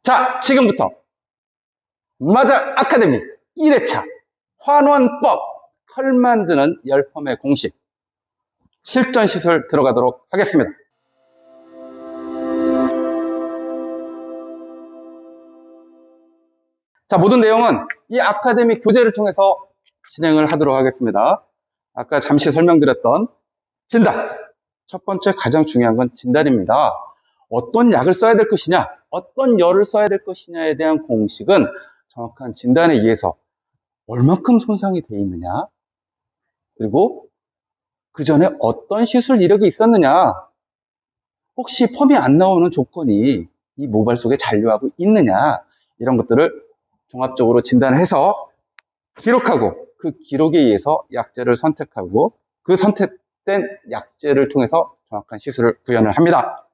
자, 지금부터 마자 아카데미 1회차 환원법 털 만드는 열펌의 공식 실전 시술 들어가도록 하겠습니다. 자, 모든 내용은 이 아카데미 교재를 통해서 진행을 하도록 하겠습니다. 아까 잠시 설명드렸던 진단. 첫 번째 가장 중요한 건 진단입니다. 어떤 약을 써야 될 것이냐, 어떤 열을 써야 될 것이냐에 대한 공식은 정확한 진단에 의해서 얼마큼 손상이 되어 있느냐, 그리고 그 전에 어떤 시술 이력이 있었느냐, 혹시 펌이 안 나오는 조건이 이 모발 속에 잔류하고 있느냐, 이런 것들을 종합적으로 진단을 해서 기록하고 그 기록에 의해서 약제를 선택하고 그 선택된 약제를 통해서 정확한 시술을 구현을 합니다.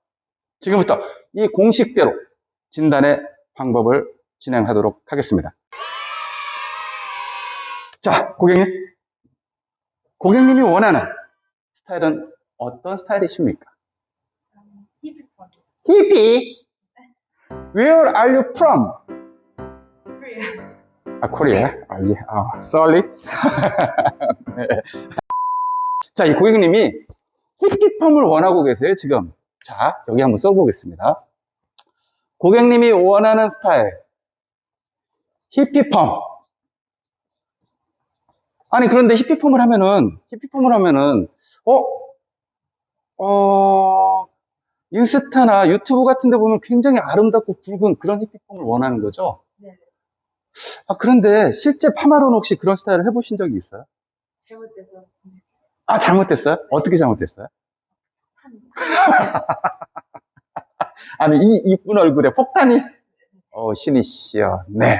지금부터 이 공식대로 진단의 방법을 진행하도록 하겠습니다. 자, 고객님이 원하는 스타일은 어떤 스타일이십니까? 히피? Where are you from? Korea. Korea? Sorry. 네. 자, 이 고객님이 히피펌을 원하고 계세요, 지금. 자, 여기 한번 써보겠습니다. 고객님이 원하는 스타일, 히피펌. 아니, 그런데 히피펌을 하면은, 인스타나 유튜브 같은 데 보면 굉장히 아름답고 굵은 그런 히피펌을 원하는 거죠? 네. 그런데 실제 파마로는 혹시 그런 스타일을 해보신 적이 있어요? 잘못돼서. 잘못됐어요? 어떻게 잘못됐어요? 아니, 이 이쁜 얼굴에 폭탄이? 신이시여. 네.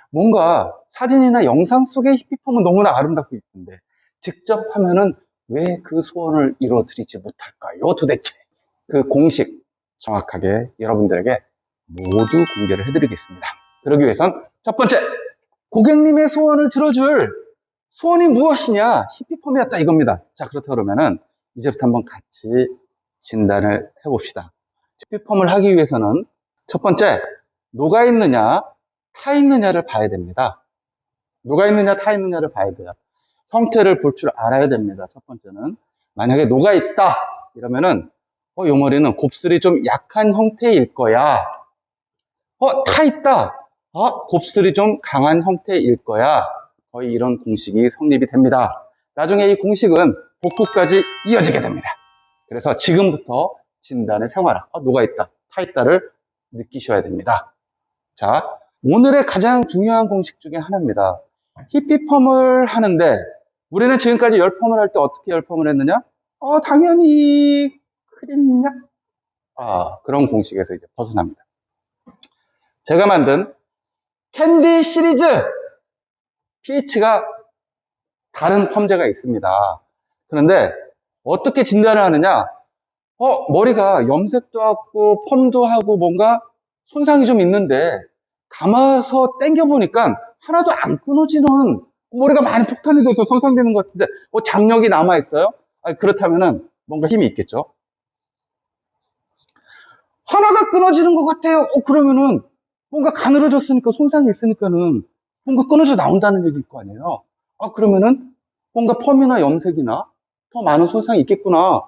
뭔가 사진이나 영상 속의 히피펌은 너무나 아름답고 이쁜데, 직접 하면은 왜 그 소원을 이루어드리지 못할까요, 도대체? 그 공식 정확하게 여러분들에게 모두 공개를 해드리겠습니다. 그러기 위해선 첫 번째, 고객님의 소원을 들어줄 소원이 무엇이냐? 히피펌이었다 이겁니다. 자, 그렇다 그러면은 이제부터 한번 같이 진단을 해봅시다. 히피펌을 하기 위해서는 첫 번째, 녹아있느냐, 타있느냐를 봐야 됩니다. 녹아있느냐, 타있느냐를 봐야 돼요. 형태를 볼 줄 알아야 됩니다. 첫 번째는. 만약에 녹아있다 이러면은 이 머리는 곱슬이 좀 약한 형태일 거야. 타있다. 곱슬이 좀 강한 형태일 거야. 거의 이런 공식이 성립이 됩니다. 나중에 이 공식은 복구까지 이어지게 됩니다. 그래서 지금부터 진단의 생활화, 녹아있다, 타있다를 느끼셔야 됩니다. 자, 오늘의 가장 중요한 공식 중에 하나입니다. 히피펌을 하는데 우리는 지금까지 열펌을 할 때 어떻게 열펌을 했느냐? 당연히 크림약. 그런 공식에서 이제 벗어납니다. 제가 만든 캔디 시리즈 pH가 다른 펌제가 있습니다. 그런데 어떻게 진단을 하느냐? 머리가 염색도 하고 펌도 하고 뭔가 손상이 좀 있는데 감아서 당겨보니까 하나도 안 끊어지는, 머리가 많이 폭탄이 돼서 손상되는 것 같은데 장력이 남아있어요? 그렇다면은 뭔가 힘이 있겠죠? 하나가 끊어지는 것 같아요. 그러면은 뭔가 가늘어졌으니까 손상이 있으니까는 뭔가 끊어져 나온다는 얘기일 거 아니에요? 그러면은 뭔가 펌이나 염색이나 더 많은 손상이 있겠구나.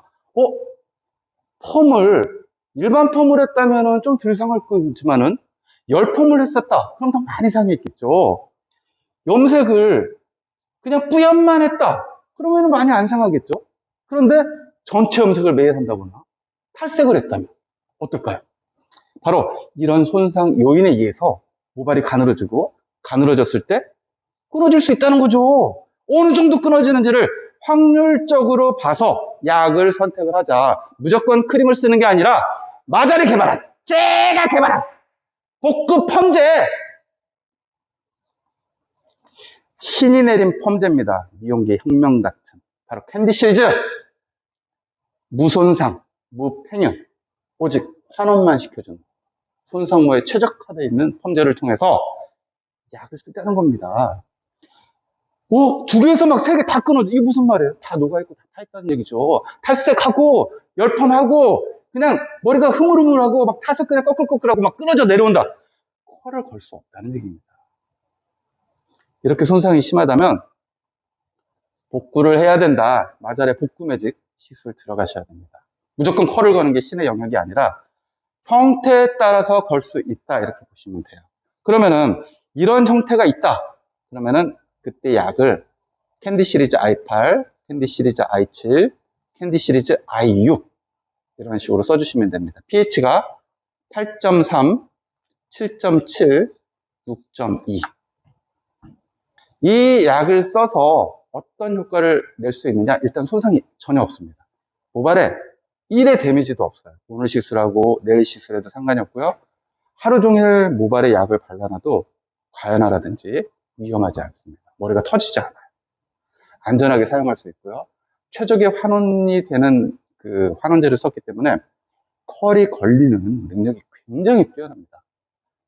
일반 펌을 했다면은 좀 덜 상할 거지만은 열 펌을 했었다. 그럼 더 많이 상했겠죠. 염색을 그냥 뿌연만 했다. 그러면 많이 안 상하겠죠. 그런데 전체 염색을 매일 한다거나 탈색을 했다면 어떨까요? 바로 이런 손상 요인에 의해서 모발이 가늘어지고 가늘어졌을 때 끊어질 수 있다는 거죠. 어느 정도 끊어지는지를 확률적으로 봐서 약을 선택을 하자. 무조건 크림을 쓰는 게 아니라 마자리 개발한, 제가 개발한 복급 펌제, 신이 내린 펌제입니다. 미용계 혁명 같은 바로 캔디 시리즈. 무손상, 무팽현, 오직 환원만 시켜주는 손상모에 최적화되어 있는 펌제를 통해서 약을 쓰자는 겁니다. 두 개에서 막 세 개 다 끊어져. 이게 무슨 말이에요? 다 녹아있고 다 타있다는 얘기죠. 탈색하고 열펌하고 그냥 머리가 흐물흐물하고 막 타석 그냥 꺼끌꺼끌하고 막 끊어져 내려온다. 컬을 걸 수 없다는 얘기입니다. 이렇게 손상이 심하다면 복구를 해야 된다. 마잘의 복구 매직 시술 들어가셔야 됩니다. 무조건 컬을 거는 게 신의 영역이 아니라 형태에 따라서 걸 수 있다. 이렇게 보시면 돼요. 그러면은 이런 형태가 있다. 그러면은 그때 약을 캔디 시리즈 i8, 캔디 시리즈 i7, 캔디 시리즈 i6 이런 식으로 써주시면 됩니다. pH가 8.3, 7.7, 6.2 이 약을 써서 어떤 효과를 낼 수 있느냐? 일단 손상이 전혀 없습니다. 모발에 1의 데미지도 없어요. 오늘 시술하고 내일 시술해도 상관이 없고요. 하루 종일 모발에 약을 발라놔도 과연화라든지 위험하지 않습니다. 머리가 터지지 않아요. 안전하게 사용할 수 있고요. 최적의 환원이 되는 그 환원제를 썼기 때문에 컬이 걸리는 능력이 굉장히 뛰어납니다.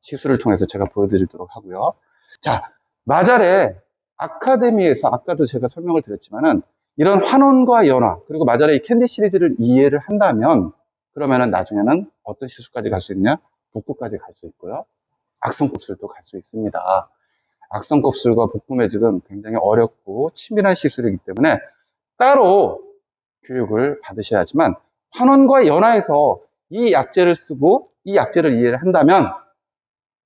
시술을 통해서 제가 보여드리도록 하고요. 자, 마잘의 아카데미에서 아까도 제가 설명을 드렸지만은 이런 환원과 연화 그리고 마잘의 이 캔디 시리즈를 이해를 한다면 그러면은 나중에는 어떤 시술까지 갈 수 있냐? 복구까지 갈 수 있고요. 악성곱슬도 갈 수 있습니다. 악성곱슬과 복구 매직은 굉장히 어렵고 치밀한 시술이기 때문에 따로 교육을 받으셔야 하지만 환원과 연화에서 이 약제를 쓰고 이 약제를 이해를 한다면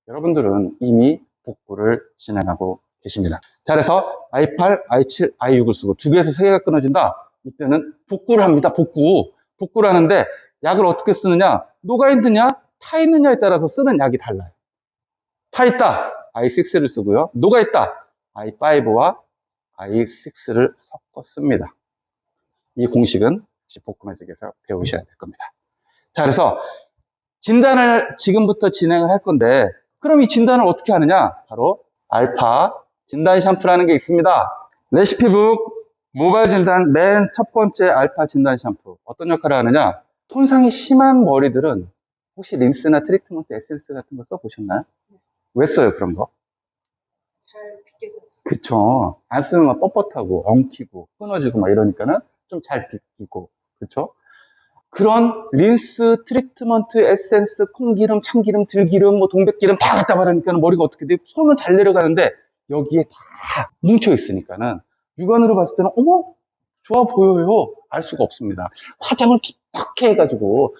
여러분들은 이미 복구를 진행하고 계십니다. 자, 그래서 i8, i7, i6을 쓰고 두 개에서 세 개가 끊어진다. 이때는 복구를 합니다. 복구를 하는데 약을 어떻게 쓰느냐? 녹아있느냐? 타있느냐에 따라서 쓰는 약이 달라요. 타있다. i6를 쓰고요. 녹아있다. i5와 i6를 섞어 씁니다. 이 공식은 복구 매직에서 배우셔야 될 겁니다. 자, 그래서 진단을 지금부터 진행을 할 건데 그럼 이 진단을 어떻게 하느냐? 바로 알파 진단 샴푸라는 게 있습니다. 레시피북 모발 진단 맨 첫 번째 알파 진단 샴푸 어떤 역할을 하느냐? 손상이 심한 머리들은 혹시 린스나 트리트먼트 에센스 같은 거 써보셨나요? 왜 써요 그런 거? 잘 빗겨서. 그쵸. 안 쓰면 막 뻣뻣하고 엉키고 끊어지고 막 이러니까는 좀 잘 빗기고 그쵸? 그런 린스, 트리트먼트, 에센스, 콩기름, 참기름, 들기름, 뭐 동백기름 다 갖다 바르니까는 머리가 어떻게 돼? 손은 잘 내려가는데 여기에 다 뭉쳐 있으니까는 육안으로 봤을 때는 어머 좋아 보여요. 알 수가 없습니다. 화장을 두텁게 해가지고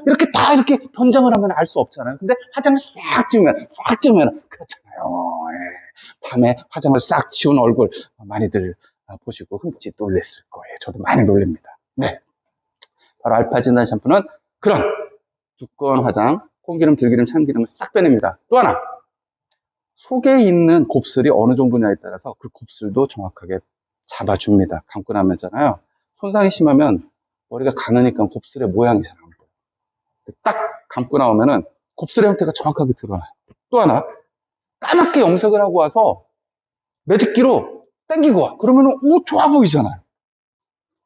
이렇게 다 이렇게 변장을 하면 알 수 없잖아요. 근데 화장을 싹 지우면 그렇잖아요. 예. 밤에 화장을 싹 지운 얼굴 많이들 보시고 흠칫 놀랬을 거예요. 저도 많이 놀랍니다. 네. 바로 알파 진단 샴푸는 그런 두꺼운 화장, 콩기름, 들기름, 참기름을 싹 빼냅니다. 또 하나, 속에 있는 곱슬이 어느 정도냐에 따라서 그 곱슬도 정확하게 잡아줍니다. 감고 나면 있잖아요. 손상이 심하면 머리가 가느니까 곱슬의 모양이 잘 안 보여요. 딱 감고 나오면은 곱슬의 형태가 정확하게 드러나요. 또 하나, 까맣게 염색을 하고 와서 매직기로 당기고 와. 그러면은 오 좋아 보이잖아요.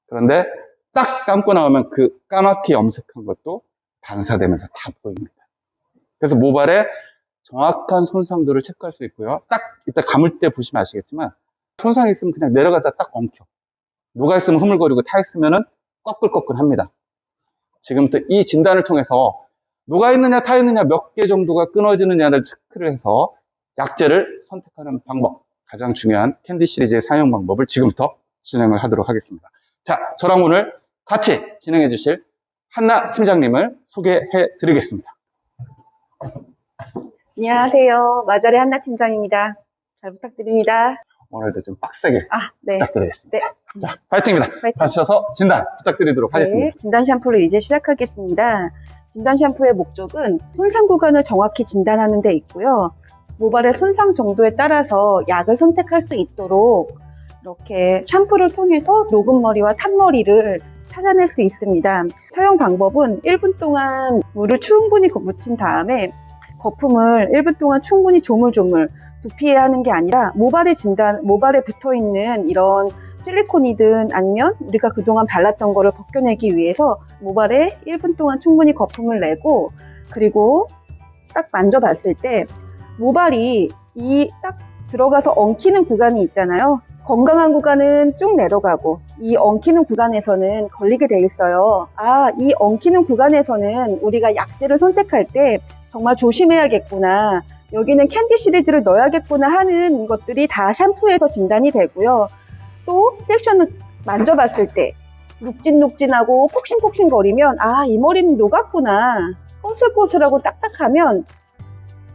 그런데 딱 감고 나오면 그 까맣게 염색한 것도 반사되면서 다 보입니다. 그래서 모발에 정확한 손상도를 체크할 수 있고요. 딱 이따 감을 때 보시면 아시겠지만 손상이 있으면 그냥 내려가다 딱 엉켜. 녹아있으면 흐물거리고 타있으면 꺼끌꺼끌합니다. 지금부터 이 진단을 통해서 녹아있느냐 타있느냐 몇 개 정도가 끊어지느냐를 체크를 해서 약제를 선택하는 방법, 가장 중요한 캔디 시리즈의 사용 방법을 지금부터 진행을 하도록 하겠습니다. 자, 저랑 오늘 같이 진행해 주실 한나 팀장님을 소개해 드리겠습니다. 안녕하세요. 마잘의 한나 팀장입니다. 잘 부탁드립니다. 오늘도 좀 빡세게 네. 부탁드리겠습니다. 네. 자, 파이팅입니다. 파이팅. 가셔서 진단 부탁드리도록 하겠습니다. 진단 샴푸를 이제 시작하겠습니다. 진단 샴푸의 목적은 손상 구간을 정확히 진단하는 데 있고요. 모발의 손상 정도에 따라서 약을 선택할 수 있도록 이렇게 샴푸를 통해서 녹은 머리와 탄 머리를 찾아낼 수 있습니다. 사용 방법은 1분 동안 물을 충분히 묻힌 다음에 거품을 1분 동안 충분히 조물조물 두피에 하는 게 아니라 모발에 붙어 있는 이런 실리콘이든 아니면 우리가 그동안 발랐던 거를 벗겨내기 위해서 모발에 1분 동안 충분히 거품을 내고 그리고 딱 만져봤을 때 모발이 이 딱 들어가서 엉키는 구간이 있잖아요. 건강한 구간은 쭉 내려가고 이 엉키는 구간에서는 걸리게 돼 있어요. 아, 이 엉키는 구간에서는 우리가 약재를 선택할 때 정말 조심해야겠구나. 여기는 캔디 시리즈를 넣어야겠구나 하는 것들이 다 샴푸에서 진단이 되고요. 또 섹션을 만져봤을 때 눅진눅진하고 폭신폭신거리면 아, 이 머리는 녹았구나. 꼬슬꼬슬하고 딱딱하면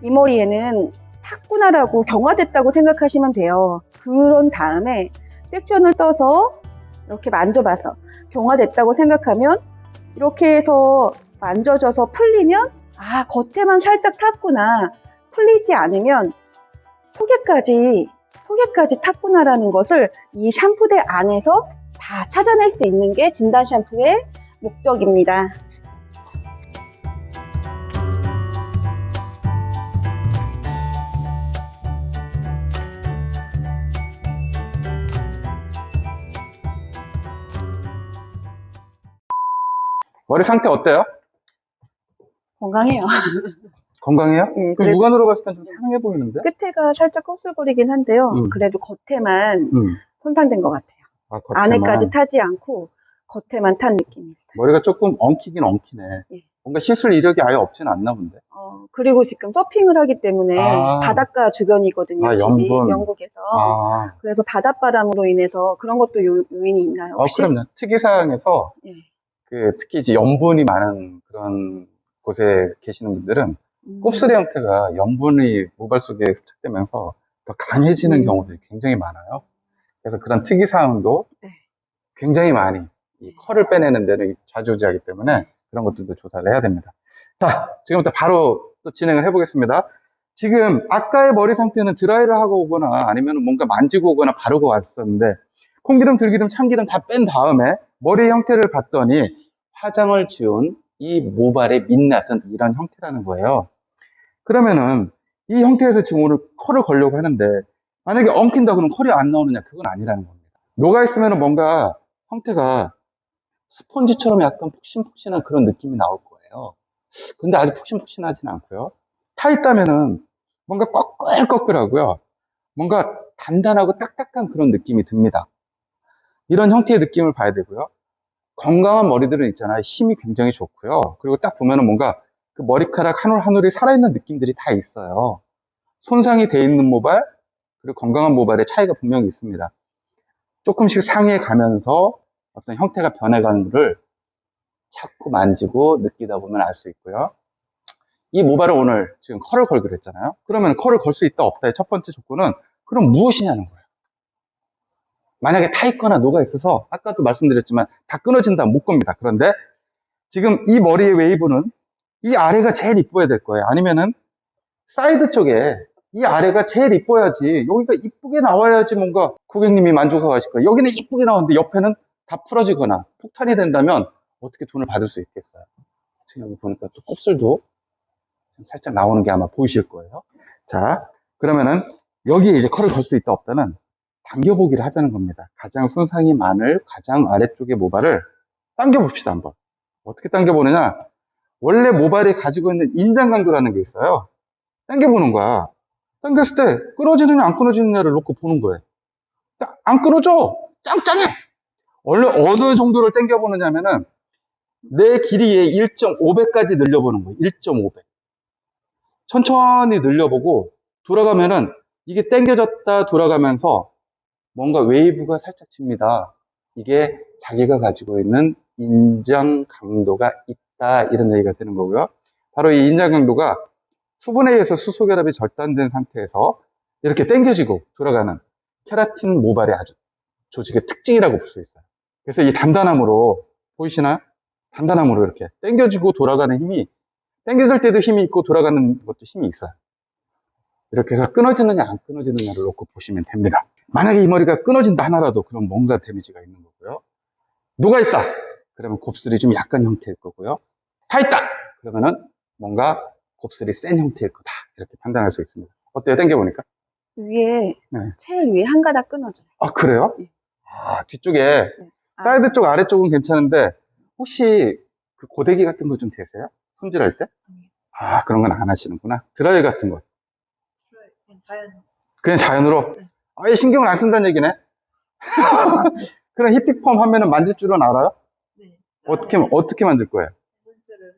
이 머리에는 탔구나라고 경화됐다고 생각하시면 돼요. 그런 다음에 섹션을 떠서 이렇게 만져봐서 경화됐다고 생각하면 이렇게 해서 만져져서 풀리면 아, 겉에만 살짝 탔구나. 풀리지 않으면 속에까지 탔구나라는 것을 이 샴푸대 안에서 다 찾아낼 수 있는 게 진단 샴푸의 목적입니다. 머리 상태 어때요? 건강해요. 건강해요? 예, 그 그래도 육안으로 봤을 땐 좀 상해 보이는데? 끝에가 살짝 거슬거리긴 한데요. 그래도 겉에만 손상된 것 같아요. 아, 안에까지 타지 않고 겉에만 탄 느낌이 있어요. 머리가 조금 엉키긴 엉키네. 예. 뭔가 씻을 이력이 아예 없진 않나 본데. 그리고 지금 서핑을 하기 때문에 아. 바닷가 주변이거든요. 아, 집이 염분. 영국에서. 아, 그래서 바닷바람으로 인해서 그런 것도 요인이 있나요? 혹시? 그럼요. 특이사항에서 예. 특히 이제 염분이 많은 그런 곳에 계시는 분들은 곱슬의 형태가 염분이 모발 속에 흡착되면서 더 강해지는 경우들이 굉장히 많아요. 그래서 그런 특이사항도 네. 굉장히 많이 이 컬을 빼내는 데는 좌지우지하기 때문에 그런 것들도 조사를 해야 됩니다. 자, 지금부터 바로 또 진행을 해보겠습니다. 지금 아까의 머리 상태는 드라이를 하고 오거나 아니면 뭔가 만지고 오거나 바르고 왔었는데 콩기름, 들기름, 참기름 다 뺀 다음에 머리 형태를 봤더니 화장을 지운 이 모발의 민낯은 이런 형태라는 거예요. 그러면은 이 형태에서 지금 오늘 컬을 걸려고 하는데 만약에 엉킨다 그러면 컬이 안 나오느냐? 그건 아니라는 겁니다. 녹아있으면 뭔가 형태가 스펀지처럼 약간 폭신폭신한 그런 느낌이 나올 거예요. 근데 아직 폭신폭신하진 않고요. 타 있다면은 뭔가 꺼끌꺼끌하고요. 뭔가 단단하고 딱딱한 그런 느낌이 듭니다. 이런 형태의 느낌을 봐야 되고요. 건강한 머리들은 있잖아요. 힘이 굉장히 좋고요. 그리고 딱 보면은 뭔가 그 머리카락 한 올 한 올이 살아있는 느낌들이 다 있어요. 손상이 돼 있는 모발, 그리고 건강한 모발의 차이가 분명히 있습니다. 조금씩 상해 가면서 어떤 형태가 변해가는 것을 자꾸 만지고 느끼다 보면 알 수 있고요. 이 모발을 오늘 지금 컬을 걸기로 했잖아요. 그러면 컬을 걸 수 있다 없다의 첫 번째 조건은 그럼 무엇이냐는 거예요. 만약에 타 있거나 녹아 있어서 아까도 말씀드렸지만 다 끊어진다면 못 겁니다. 그런데 지금 이 머리의 웨이브는 이 아래가 제일 이뻐야 될 거예요. 아니면은 사이드 쪽에 이 아래가 제일 이뻐야지, 여기가 이쁘게 나와야지 뭔가 고객님이 만족하실 거예요. 여기는 이쁘게 나오는데 옆에는 다 풀어지거나 폭탄이 된다면 어떻게 돈을 받을 수 있겠어요? 지금 여기 보니까 또 곱슬도 살짝 나오는 게 아마 보이실 거예요. 자, 그러면은 여기에 이제 컬을 걸 수 있다 없다는 당겨보기를 하자는 겁니다. 가장 손상이 많을 가장 아래쪽의 모발을 당겨봅시다 한번. 어떻게 당겨보느냐? 원래 모발이 가지고 있는 인장 강도라는 게 있어요. 당겨보는 거야. 당겼을 때 끊어지느냐 안 끊어지느냐를 놓고 보는 거예요. 안 끊어져! 짱짱해! 원래 어느 정도를 당겨보느냐면은 내 길이의 1.5배까지 늘려보는 거예요. 1.5배. 천천히 늘려보고 돌아가면은 이게 당겨졌다 돌아가면서 뭔가 웨이브가 살짝 칩니다. 이게 자기가 가지고 있는 인장 강도가 있다, 이런 얘기가 되는 거고요. 바로 이 인장 강도가 수분에 의해서 수소 결합이 절단된 상태에서 이렇게 당겨지고 돌아가는 케라틴 모발의 아주 조직의 특징이라고 볼 수 있어요. 그래서 이 단단함으로, 보이시나요? 단단함으로 이렇게 당겨지고 돌아가는 힘이, 당겨질 때도 힘이 있고 돌아가는 것도 힘이 있어요. 이렇게 해서 끊어지느냐 안 끊어지느냐를 놓고 보시면 됩니다. 만약에 이 머리가 끊어진다 하나라도 그럼 뭔가 데미지가 있는 거고요. 녹아있다 그러면 곱슬이 좀 약간 형태일 거고요. 타있다 그러면은 뭔가 곱슬이 센 형태일 거다, 이렇게 판단할 수 있습니다. 어때요? 당겨보니까? 위에, 네. 제일 위에 한 가닥 끊어져요. 아, 그래요? 네. 아, 뒤쪽에 네. 사이드 쪽 아래쪽은 괜찮은데 혹시 그 고데기 같은 거 좀 되세요? 손질할 때? 아, 그런 건 안 하시는구나. 드라이 같은 거 자연. 그냥 자연으로 네. 아예 신경을 안 쓴다는 얘기네. 그럼 히피펌 하면은 만질 줄은 알아요? 네. 어떻게 만질 거예요? 문자를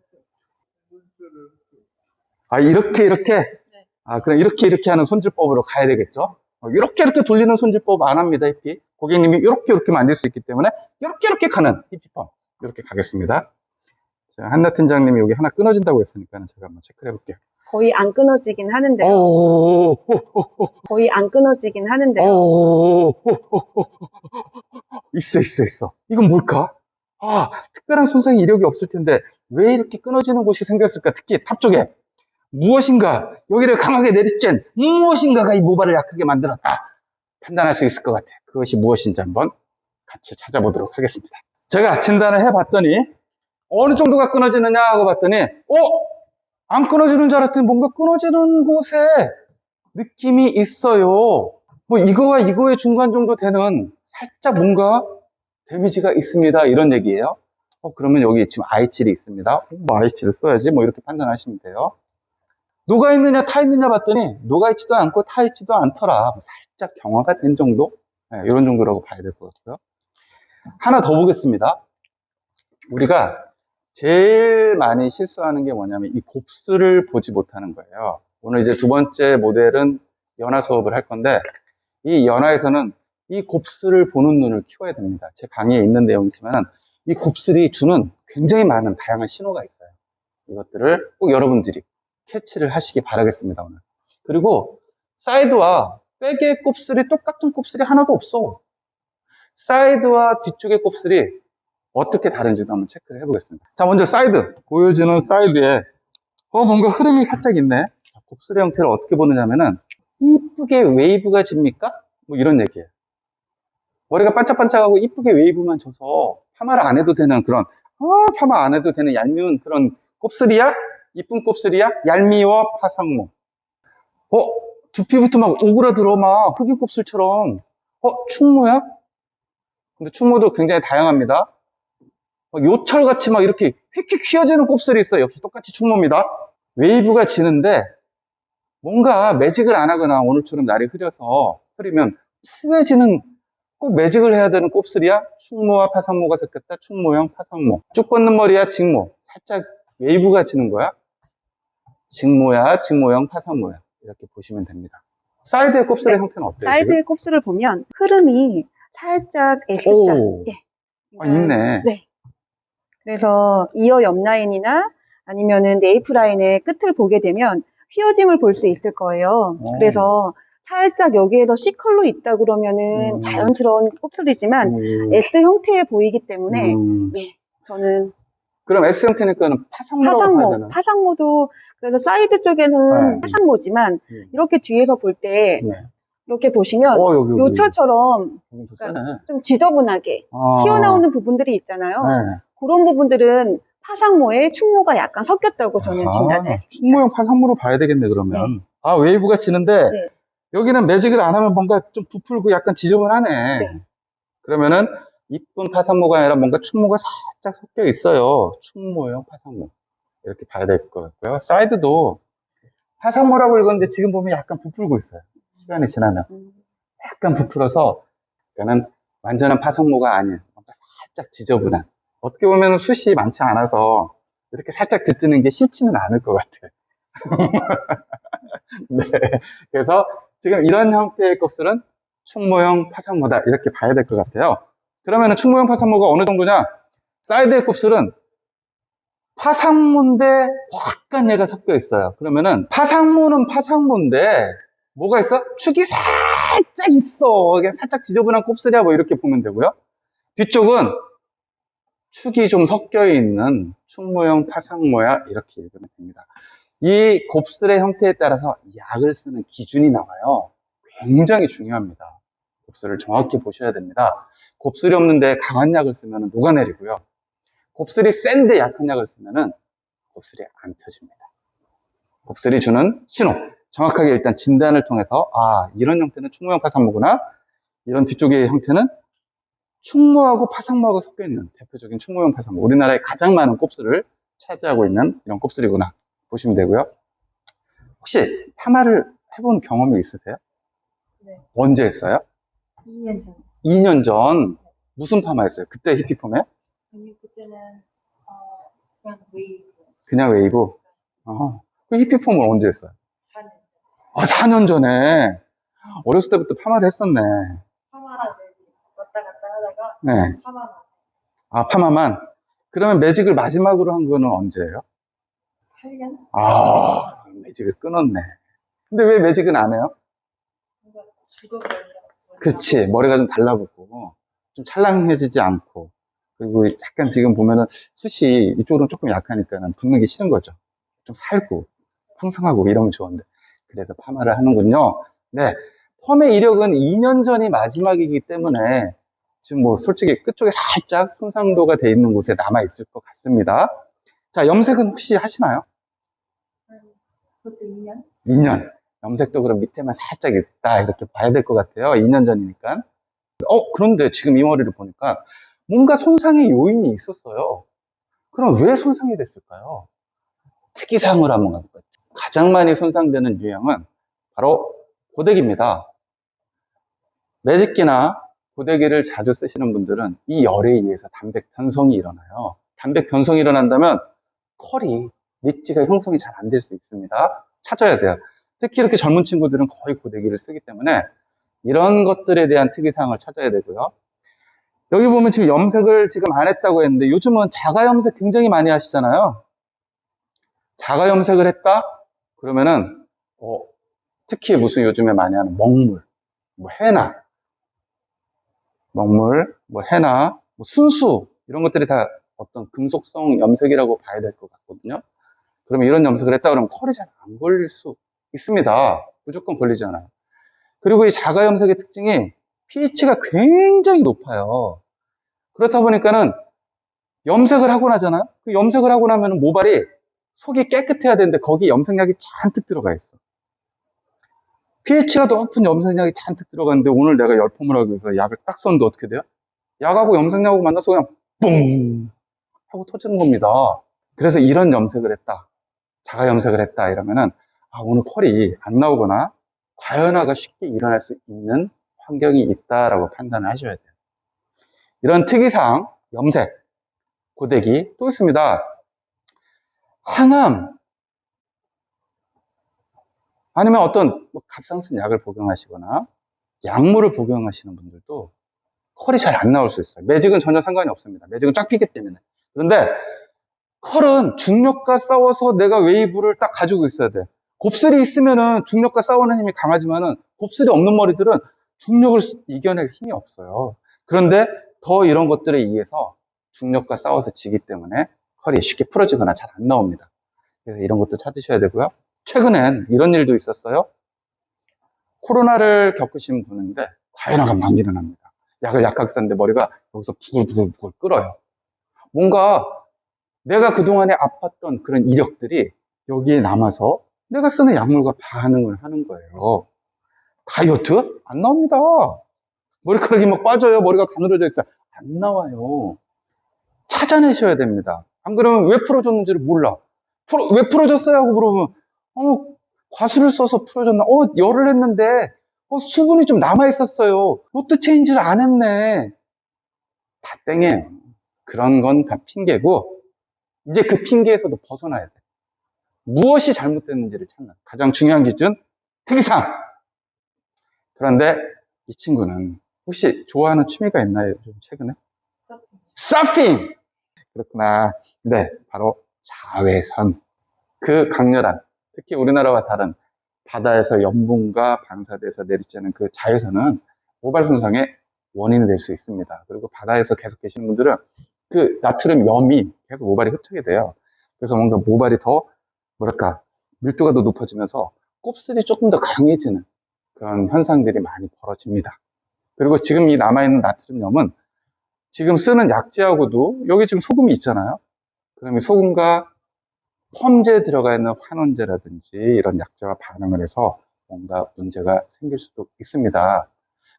아, 이렇게? 네. 아, 그럼 이렇게 하는 손질법으로 가야 되겠죠? 이렇게 돌리는 손질법 안 합니다, 히피. 고객님이 이렇게 만질 수 있기 때문에 이렇게 가는 히피펌. 이렇게 가겠습니다. 자, 한나 팀장님이 여기 하나 끊어진다고 했으니까 제가 한번 체크를 해볼게요. 거의 안 끊어지긴 하는데요. 거의 안 끊어지긴 하는데요. 있어. 이건 뭘까? 아, 특별한 손상이 이력이 없을 텐데 왜 이렇게 끊어지는 곳이 생겼을까? 특히 탑 쪽에 무엇인가 여기를 강하게 내리쬐 무엇인가가 이 모발을 약하게 만들었다. 판단할 수 있을 것 같아요. 그것이 무엇인지 한번 같이 찾아보도록 하겠습니다. 제가 진단을 해봤더니 어느 정도가 끊어지느냐 하고 봤더니 안 끊어지는 줄 알았더니 뭔가 끊어지는 곳에 느낌이 있어요. 뭐 이거와 이거의 중간 정도 되는 살짝 뭔가 데미지가 있습니다. 이런 얘기예요. 그러면 여기 지금 I7이 있습니다. I7을 써야지. 뭐 이렇게 판단하시면 돼요. 녹아있느냐 타있느냐 봤더니 녹아있지도 않고 타있지도 않더라. 살짝 경화가 된 정도? 네, 이런 정도라고 봐야 될 것 같고요. 하나 더 보겠습니다. 우리가 제일 많이 실수하는 게 뭐냐면 이 곱슬을 보지 못하는 거예요. 오늘 이제 두 번째 모델은 연화 수업을 할 건데 이 연화에서는 이 곱슬을 보는 눈을 키워야 됩니다. 제 강의에 있는 내용이지만 이 곱슬이 주는 굉장히 많은 다양한 신호가 있어요. 이것들을 꼭 여러분들이 캐치를 하시기 바라겠습니다, 오늘. 그리고 사이드와 백의 곱슬이 똑같은 곱슬이 하나도 없어. 사이드와 뒤쪽의 곱슬이 어떻게 다른지도 한번 체크를 해보겠습니다. 자, 먼저 사이드. 보여주는 사이드에 뭔가 흐름이 살짝 있네. 자, 곱슬의 형태를 어떻게 보느냐면은 이쁘게 웨이브가 집니까? 뭐 이런 얘기예요. 머리가 반짝반짝하고 이쁘게 웨이브만 줘서 파마를 안 해도 되는 그런 파마 안 해도 되는 얄미운 그런 곱슬이야? 이쁜 곱슬이야? 얄미워 파상모. 두피부터 막 오그라들어 막 흑인 곱슬처럼. 충모야? 근데 충모도 굉장히 다양합니다. 요철같이 막 이렇게 휙휙 휘어지는 곱슬이 있어요. 역시 똑같이 충모입니다. 웨이브가 지는데 뭔가 매직을 안 하거나 오늘처럼 날이 흐리면 후해지는 꼭 매직을 해야 되는 곱슬이야? 충모와 파상모가 섞였다. 충모형 파상모. 쭉 뻗는 머리야? 직모. 살짝 웨이브가 지는 거야? 직모야? 직모형 파상모야. 이렇게 보시면 됩니다. 사이드의 곱슬의 형태는 어때요? 사이드의 지금? 곱슬을 보면 흐름이 살짝 S자. 오, 예. 있네. 네. 그래서 이어 옆 라인이나 아니면은 네이프 라인의 끝을 보게 되면 휘어짐을 볼 수 있을 거예요. 그래서 살짝 여기에서 C컬로 있다 그러면은 자연스러운 곱슬이지만 S 형태에 보이기 때문에 예, 저는 그럼 S 형태니까는 파상모라고 봐야 되나? 파상모도 그래서 사이드 쪽에는 파상모지만 이렇게 뒤에서 볼 때 이렇게 보시면 여기. 요철처럼 그러니까 좀 지저분하게 튀어나오는 부분들이 있잖아요. 그런 부분들은 파상모에 충모가 약간 섞였다고 저는 진단을 했습니다. 충모형 파상모로 봐야 되겠네, 그러면. 네. 웨이브가 지는데 네. 여기는 매직을 안 하면 뭔가 좀 부풀고 약간 지저분하네. 네. 그러면은 이쁜 파상모가 아니라 뭔가 충모가 살짝 섞여 있어요. 충모형 파상모. 이렇게 봐야 될 것 같고요. 사이드도 파상모라고 읽었는데 지금 보면 약간 부풀고 있어요. 시간이 지나면. 약간 부풀어서 그러니까는 완전한 파상모가 아닌 뭔가 살짝 지저분한. 어떻게 보면 숱이 많지 않아서 이렇게 살짝 들뜨는 게 싫지는 않을 것 같아요. 네. 그래서 지금 이런 형태의 곱슬은 충모형 파상모다. 이렇게 봐야 될 것 같아요. 그러면 충모형 파상모가 어느 정도냐? 사이드의 곱슬은 파상모인데 약간 얘가 섞여 있어요. 그러면은 파상모는 파상모인데 뭐가 있어? 축이 살짝 있어. 이게 살짝 지저분한 곱슬이야. 뭐 이렇게 보면 되고요. 뒤쪽은 축이 좀 섞여 있는 충모형 파상모야. 이렇게 읽으면 됩니다. 이 곱슬의 형태에 따라서 약을 쓰는 기준이 나와요. 굉장히 중요합니다. 곱슬을 정확히 보셔야 됩니다. 곱슬이 없는데 강한 약을 쓰면 녹아내리고요. 곱슬이 센데 약한 약을 쓰면 곱슬이 안 펴집니다. 곱슬이 주는 신호. 정확하게 일단 진단을 통해서 이런 형태는 충모형 파상모구나. 이런 뒤쪽의 형태는 충모하고 파상모하고 섞여있는 대표적인 충모형 파상모. 우리나라에 가장 많은 곱슬을 차지하고 있는 이런 곱슬이구나 보시면 되고요. 혹시 파마를 해본 경험이 있으세요? 네. 언제 했어요? 2년 전. 2년 전 무슨 파마했어요? 그때 히피펌에? 아니, 그때는, 그냥 웨이브. 그냥 웨이브? 그 히피펌을 언제 했어요? 4년. 아, 4년 전에. 어렸을 때부터 파마를 했었네. 파마랑 매직 왔다 갔다 하다가, 네. 파마만. 아, 파마만? 그러면 매직을 마지막으로 한 거는 언제예요? 8년? 아, 매직을 끊었네. 근데 왜 매직은 안 해요? 뭔가 죽어버리더라고요. 그치. 머리가 좀 달라붙고, 좀 찰랑해지지 않고, 그리고 약간 지금 보면은 숱이 이쪽으로는 조금 약하니까는 붓는 게 싫은 거죠. 좀 살고, 풍성하고 이러면 좋은데. 그래서 파마를 하는군요. 네. 펌의 이력은 2년 전이 마지막이기 때문에 지금 뭐 솔직히 끝쪽에 살짝 손상도가 돼 있는 곳에 남아있을 것 같습니다. 자, 염색은 혹시 하시나요? 그것도 2년? 2년. 염색도 그럼 밑에만 살짝 있다 이렇게 봐야 될 것 같아요. 2년 전이니까. 그런데 지금 이 머리를 보니까 뭔가 손상의 요인이 있었어요. 그럼 왜 손상이 됐을까요? 특이사항을 한번 가볼까요? 가장 많이 손상되는 유형은 바로 고데기입니다. 매직기나 고데기를 자주 쓰시는 분들은 이 열에 의해서 단백 변성이 일어나요. 단백 변성이 일어난다면 컬이, 릿지가 형성이 잘 안 될 수 있습니다. 찾아야 돼요. 특히 이렇게 젊은 친구들은 거의 고데기를 쓰기 때문에 이런 것들에 대한 특이사항을 찾아야 되고요. 여기 보면 지금 염색을 지금 안 했다고 했는데 요즘은 자가 염색 굉장히 많이 하시잖아요. 자가 염색을 했다? 그러면은 특히 무슨 요즘에 많이 하는 먹물, 뭐 해나, 뭐 해나, 뭐 순수 이런 것들이 다 어떤 금속성 염색이라고 봐야 될 것 같거든요. 그러면 이런 염색을 했다 그러면 컬이 잘 안 걸릴 수 있습니다. 무조건 걸리지 않아요. 그리고 이 자가 염색의 특징이 pH가 굉장히 높아요. 그렇다 보니까는 염색을 하고 나잖아요. 그 염색을 하고 나면 모발이 속이 깨끗해야 되는데 거기 염색약이 잔뜩 들어가 있어. pH가 높은 염색약이 잔뜩 들어가는데 오늘 내가 열펌을 하기 위해서 약을 딱 썼는데 어떻게 돼요? 약하고 염색약하고 만나서 그냥 뿡 하고 터지는 겁니다. 그래서 이런 염색을 했다. 자가 염색을 했다 이러면은 오늘 컬이 안 나오거나 과연화가 쉽게 일어날 수 있는 환경이 있다라고 판단을 하셔야 돼요. 이런 특이사항, 염색, 고데기 또 있습니다. 항암 아니면 어떤 갑상선 약을 복용하시거나 약물을 복용하시는 분들도 컬이 잘 안 나올 수 있어요. 매직은 전혀 상관이 없습니다. 매직은 쫙 피기 때문에. 그런데 컬은 중력과 싸워서 내가 웨이브를 딱 가지고 있어야 돼. 곱슬이 있으면은 중력과 싸우는 힘이 강하지만은 곱슬이 없는 머리들은 중력을 이겨낼 힘이 없어요. 그런데 더 이런 것들에 의해서 중력과 싸워서 지기 때문에 컬이 쉽게 풀어지거나 잘 안 나옵니다. 그래서 이런 것도 찾으셔야 되고요. 최근엔 이런 일도 있었어요. 코로나를 겪으신 분인데 과연화가 막 일어납니다. 약을 약하게 썼는데 머리가 여기서 부글부글 끓어요. 뭔가 내가 그동안에 아팠던 그런 이력들이 여기에 남아서 내가 쓰는 약물과 반응을 하는 거예요. 다이어트? 안 나옵니다. 머리카락이 막 빠져요. 머리가 가늘어져 있어요. 안 나와요. 찾아내셔야 됩니다. 안 그러면 왜 풀어졌는지를 몰라. 왜 풀어졌어요? 하고 물어보면, 과수를 써서 풀어졌나? 열을 했는데, 수분이 좀 남아있었어요. 로트 체인지를 안 했네. 다 땡이에요. 그런 건 다 핑계고, 이제 그 핑계에서도 벗어나야 돼. 무엇이 잘못됐는지를 찾는 가장 중요한 기준, 특이사항. 그런데 이 친구는 혹시 좋아하는 취미가 있나요? 요즘 최근에? 서핑! 그렇구나. 네, 바로 자외선. 그 강렬한, 특히 우리나라와 다른 바다에서 염분과 방사돼서 내리쬐는 그 자외선은 모발 손상의 원인이 될 수 있습니다. 그리고 바다에서 계속 계시는 분들은 그 나트륨 염이 계속 모발에 흡착이 돼요. 그래서 뭔가 모발이 더, 뭐랄까, 밀도가 더 높아지면서 곱슬이 조금 더 강해지는 그런 현상들이 많이 벌어집니다. 그리고 지금 이 남아있는 나트륨 염은 지금 쓰는 약재하고도 여기 지금 소금이 있잖아요. 그러면 소금과 펌제에 들어가 있는 환원제라든지 이런 약재와 반응을 해서 뭔가 문제가 생길 수도 있습니다.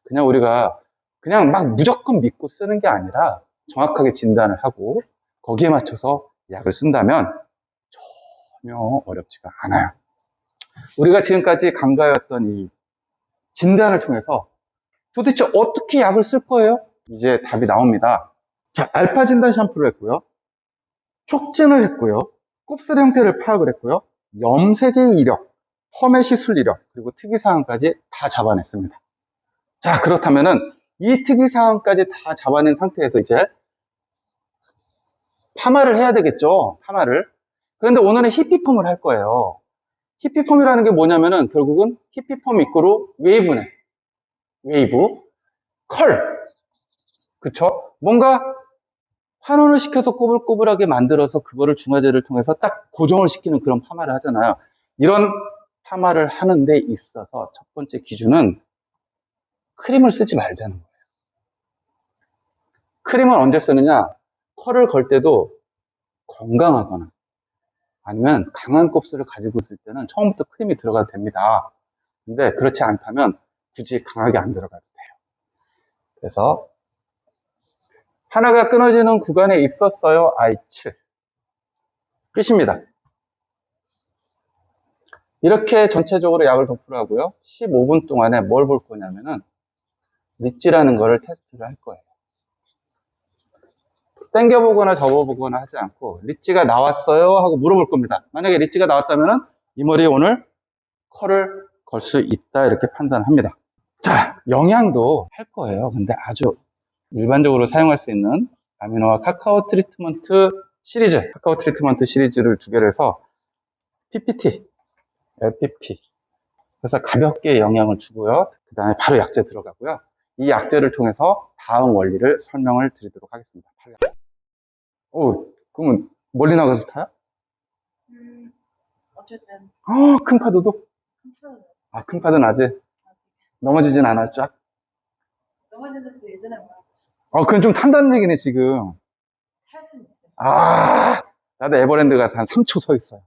그냥 우리가 그냥 막 무조건 믿고 쓰는 게 아니라 정확하게 진단을 하고 거기에 맞춰서 약을 쓴다면 전혀 어렵지가 않아요. 우리가 지금까지 간과해왔던 이 진단을 통해서 도대체 어떻게 약을 쓸 거예요? 이제 답이 나옵니다. 자, 알파 진단 샴푸를 했고요. 촉진을 했고요. 곱슬 형태를 파악을 했고요. 염색의 이력, 펌의 시술 이력, 그리고 특이사항까지 다 잡아냈습니다. 자, 그렇다면은 이 특이사항까지 다 잡아낸 상태에서 이제 파마를 해야 되겠죠. 파마를. 그런데 오늘은 히피펌을 할 거예요. 히피펌이라는 게 뭐냐면은 결국은 히피펌 이꼬로 웨이브네. 웨이브. 컬. 그쵸? 뭔가 환원을 시켜서 꼬불꼬불하게 만들어서 그거를 중화제를 통해서 딱 고정을 시키는 그런 파마를 하잖아요. 이런 파마를 하는 데 있어서 첫 번째 기준은 크림을 쓰지 말자는 거예요. 크림은 언제 쓰느냐? 컬을 걸 때도 건강하거나 아니면 강한 곱슬을 가지고 있을 때는 처음부터 크림이 들어가도 됩니다. 근데 그렇지 않다면 굳이 강하게 안 들어가도 돼요. 그래서 하나가 끊어지는 구간에 있었어요. I7. 끝입니다. 이렇게 전체적으로 약을 도포를 하고요. 15분 동안에 뭘 볼 거냐면은 리찌라는 거를 테스트를 할 거예요. 당겨보거나 접어보거나 하지 않고 리찌가 나왔어요 하고 물어볼 겁니다. 만약에 리찌가 나왔다면은 이 머리에 오늘 컬을 걸 수 있다 이렇게 판단합니다. 자, 영양도 할 거예요. 근데 아주 일반적으로 사용할 수 있는 아미노와 카카오 트리트먼트 시리즈, 카카오 트리트먼트 시리즈를 두 개를 해서 PPT, LPP. 그래서 가볍게 영양을 주고요. 그 다음에 바로 약재 들어가고요. 이 약재를 통해서 다음 원리를 설명을 드리도록 하겠습니다. 오, 그러면 멀리 나가서 타요? 어쨌든 큰 파도도? 괜찮아요. 아, 큰 파도는 아직 넘어지진 않았죠? 넘어지는 그 예전에 뭐 그건 좀 탄다는 얘기네, 지금. 탈 수는 있어요. 나도 에버랜드 가서 한 3초 서 있어요.